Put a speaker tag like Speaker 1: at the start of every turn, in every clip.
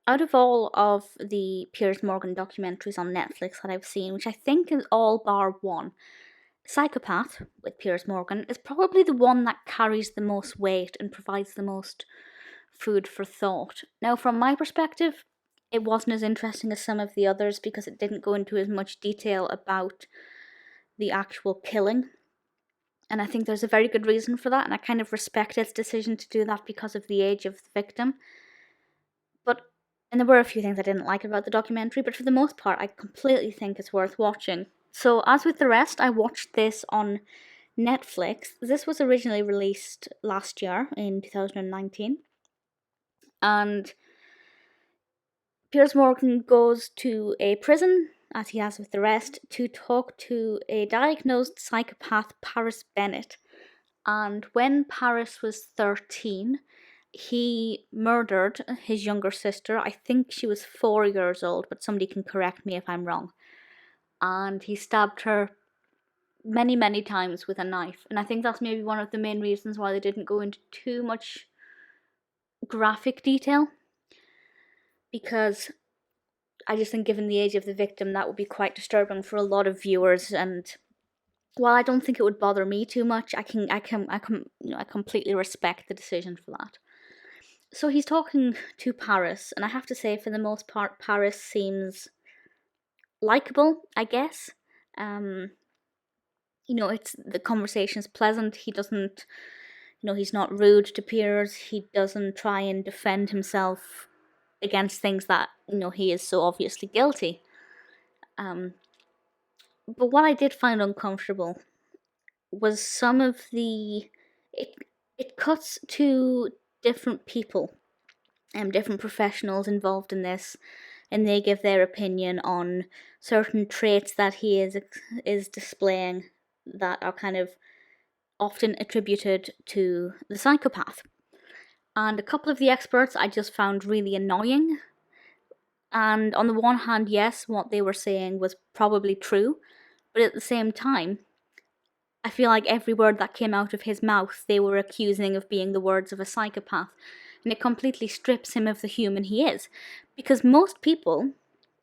Speaker 1: out of all of the Piers Morgan documentaries on Netflix that I've seen, which I think is all bar one, Psychopath with Piers Morgan is probably the one that carries the most weight and provides the most food for thought. Now, from my perspective, it wasn't as interesting as some of the others because it didn't go into as much detail about the actual killing. And I think there's a very good reason for that, and I kind of respect its decision to do that because of the age of the victim. And there were a few things I didn't like about the documentary, but for the most part, I completely think it's worth watching. So, as with the rest, I watched this on Netflix. This was originally released last year in 2019. And Piers Morgan goes to a prison, as he has with the rest, to talk to a diagnosed psychopath, Paris Bennett. And when Paris was 13, he murdered his younger sister. I think she was 4 years old, but somebody can correct me if I'm wrong. And he stabbed her many, many times with a knife. And I think that's maybe one of the main reasons why they didn't go into too much graphic detail. Because I just think given the age of the victim, that would be quite disturbing for a lot of viewers. And while I don't think it would bother me too much, I completely respect the decision for that. So he's talking to Paris, and I have to say, for the most part, Paris seems likable, I guess. It's the conversation's pleasant. He doesn't, he's not rude to Piers. He doesn't try and defend himself against things that, he is so obviously guilty. But what I did find uncomfortable was some of the... It cuts to different people, different professionals involved in this, and they give their opinion on certain traits that he is displaying that are kind of often attributed to the psychopath. And a couple of the experts I just found really annoying. And on the one hand, yes, what they were saying was probably true, but at the same time, I feel like every word that came out of his mouth, they were accusing of being the words of a psychopath. And it completely strips him of the human he is. Because most people,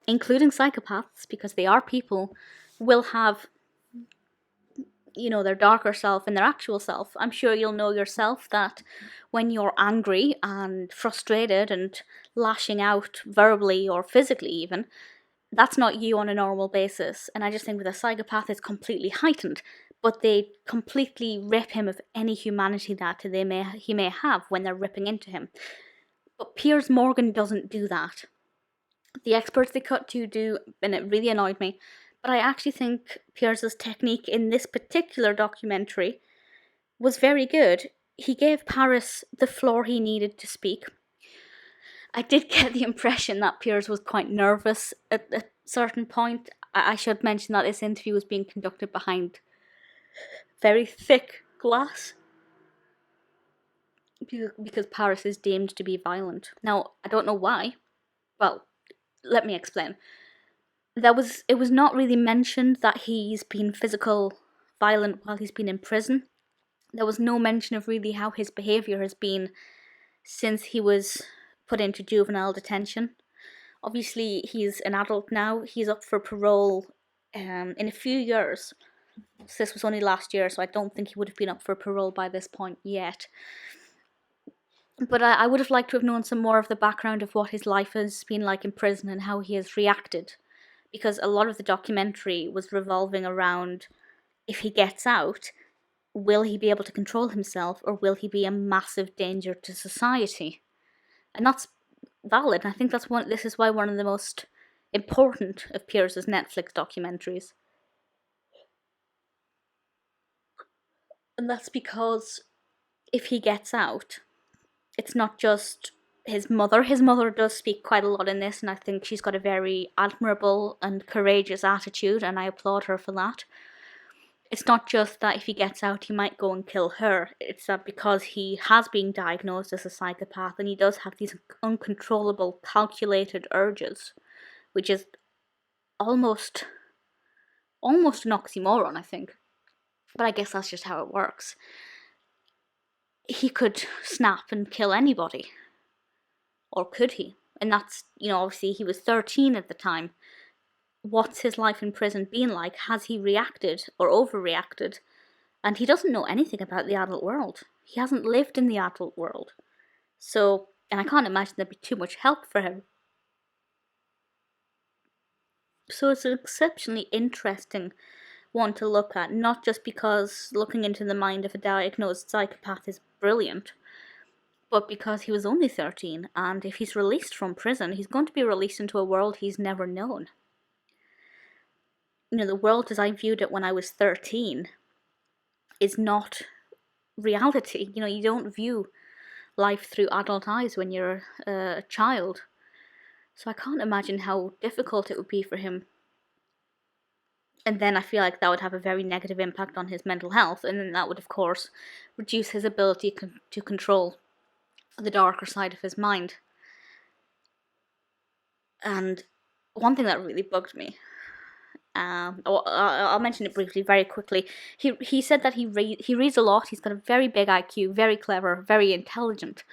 Speaker 1: including psychopaths, because they are people, will have, their darker self and their actual self. I'm sure you'll know yourself that when you're angry and frustrated and lashing out verbally or physically even, that's not you on a normal basis. And I just think with a psychopath, it's completely heightened. But they completely rip him of any humanity that he may have when they're ripping into him. But Piers Morgan doesn't do that. The experts they cut to do, and it really annoyed me, but I actually think Piers's technique in this particular documentary was very good. He gave Paris the floor he needed to speak. I did get the impression that Piers was quite nervous at a certain point. I should mention that this interview was being conducted behind very thick glass because Paris is deemed to be violent. Now, I don't know why. Well, let me explain. It was not really mentioned that he's been physical violent while he's been in prison. There was no mention of really how his behaviour has been since he was put into juvenile detention. Obviously, he's an adult now. He's up for parole in a few years. So this was only last year, so I don't think he would have been up for parole by this point yet. But I would have liked to have known some more of the background of what his life has been like in prison and how he has reacted. Because a lot of the documentary was revolving around, if he gets out, will he be able to control himself or will he be a massive danger to society? And that's valid. And I think this is why one of the most important of Piers's Netflix documentaries. And that's because if he gets out, it's not just his mother. His mother does speak quite a lot in this, and I think she's got a very admirable and courageous attitude, and I applaud her for that. It's not just that if he gets out, he might go and kill her. It's that because he has been diagnosed as a psychopath, and he does have these uncontrollable, calculated urges, which is almost an oxymoron, I think. But I guess that's just how it works. He could snap and kill anybody. Or could he? And that's, obviously he was 13 at the time. What's his life in prison been like? Has he reacted or overreacted? And he doesn't know anything about the adult world. He hasn't lived in the adult world. So, and I can't imagine there'd be too much help for him. So it's an exceptionally interesting one to look at, not just because looking into the mind of a diagnosed psychopath is brilliant, but because he was only 13, and if he's released from prison, he's going to be released into a world he's never known. The world as I viewed it when I was 13 is not reality. You don't view life through adult eyes when you're a child. So I can't imagine how difficult it would be for him. And then I feel like that would have a very negative impact on his mental health, and then that would, of course, reduce his ability to control the darker side of his mind. And one thing that really bugged me, I'll mention it briefly, very quickly. He said that he reads a lot. He's got a very big IQ, very clever, very intelligent,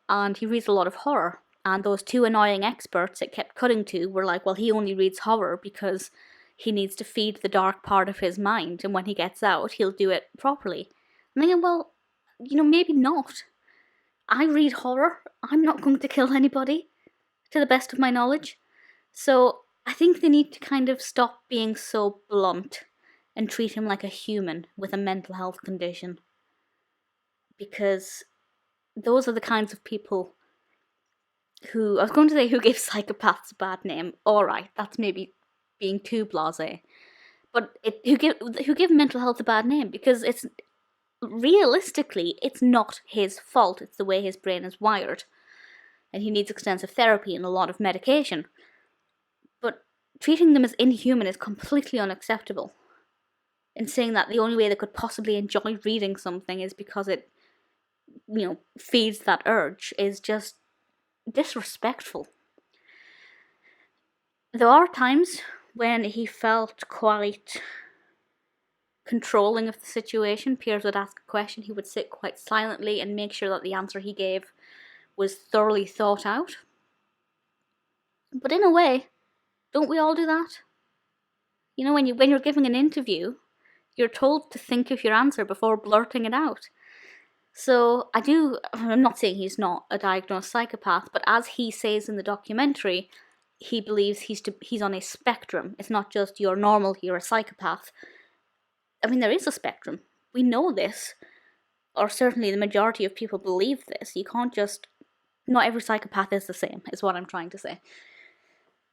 Speaker 1: and he reads a lot of horror. And those two annoying experts it kept cutting to were like, well, he only reads horror because he needs to feed the dark part of his mind, and when he gets out, he'll do it properly. I'm thinking, well, maybe not. I read horror. I'm not going to kill anybody, to the best of my knowledge. So I think they need to kind of stop being so blunt and treat him like a human with a mental health condition. Because those are the kinds of people who, I was going to say who give psychopaths a bad name. Alright, that's maybe being too blasé. But who give mental health a bad name, because it's realistically, it's not his fault. It's the way his brain is wired. And he needs extensive therapy and a lot of medication. But treating them as inhuman is completely unacceptable. And saying that the only way they could possibly enjoy reading something is because it, feeds that urge is just disrespectful. There are times when he felt quite controlling of the situation. Piers would ask a question, he would sit quite silently and make sure that the answer he gave was thoroughly thought out. But in a way, don't we all do that? When you're giving an interview, you're told to think of your answer before blurting it out. So I'm not saying he's not a diagnosed psychopath, but as he says in the documentary, he believes he's on a spectrum. It's not just you're normal, you're a psychopath. I mean, there is a spectrum. We know this, or certainly the majority of people believe this. You can't not every psychopath is the same, is what I'm trying to say.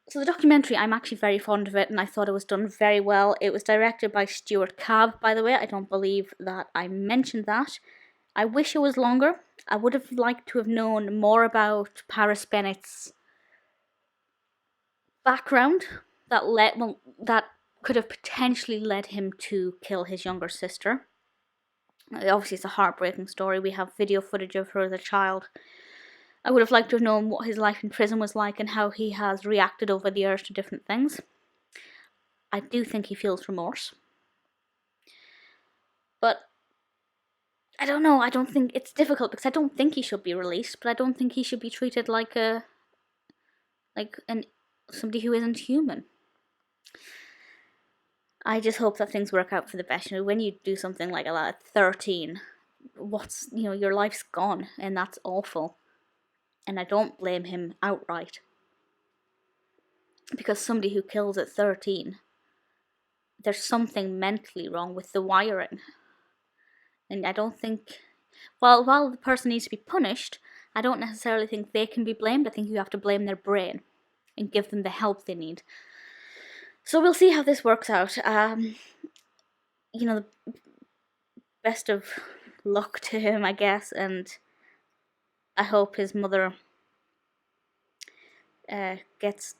Speaker 1: So the documentary, I'm actually very fond of it, and I thought it was done very well. It was directed by Stuart Cabb, by the way. I don't believe that I mentioned that. I wish it was longer. I would have liked to have known more about Paris Bennett's background that could have potentially led him to kill his younger sister. Obviously, it's a heartbreaking story. We have video footage of her as a child. I would have liked to have known what his life in prison was like and how he has reacted over the years to different things. I do think he feels remorse. But I don't know, I don't think it's difficult because I don't think he should be released, but I don't think he should be treated like somebody who isn't human. I just hope that things work out for the best. When you do something like that at 13, your life's gone, and that's awful. And I don't blame him outright. Because somebody who kills at 13, there's something mentally wrong with the wiring. And I don't think, while the person needs to be punished, I don't necessarily think they can be blamed. I think you have to blame their brain and give them the help they need. So we'll see how this works out. The best of luck to him, I guess, and I hope his mother gets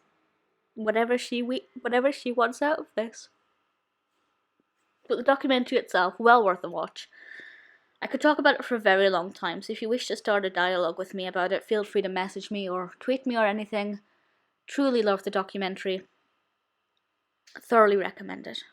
Speaker 1: whatever she wants out of this. But the documentary itself, well worth a watch. I could talk about it for a very long time, so if you wish to start a dialogue with me about it, feel free to message me or tweet me or anything. Truly love the documentary. Thoroughly recommend it.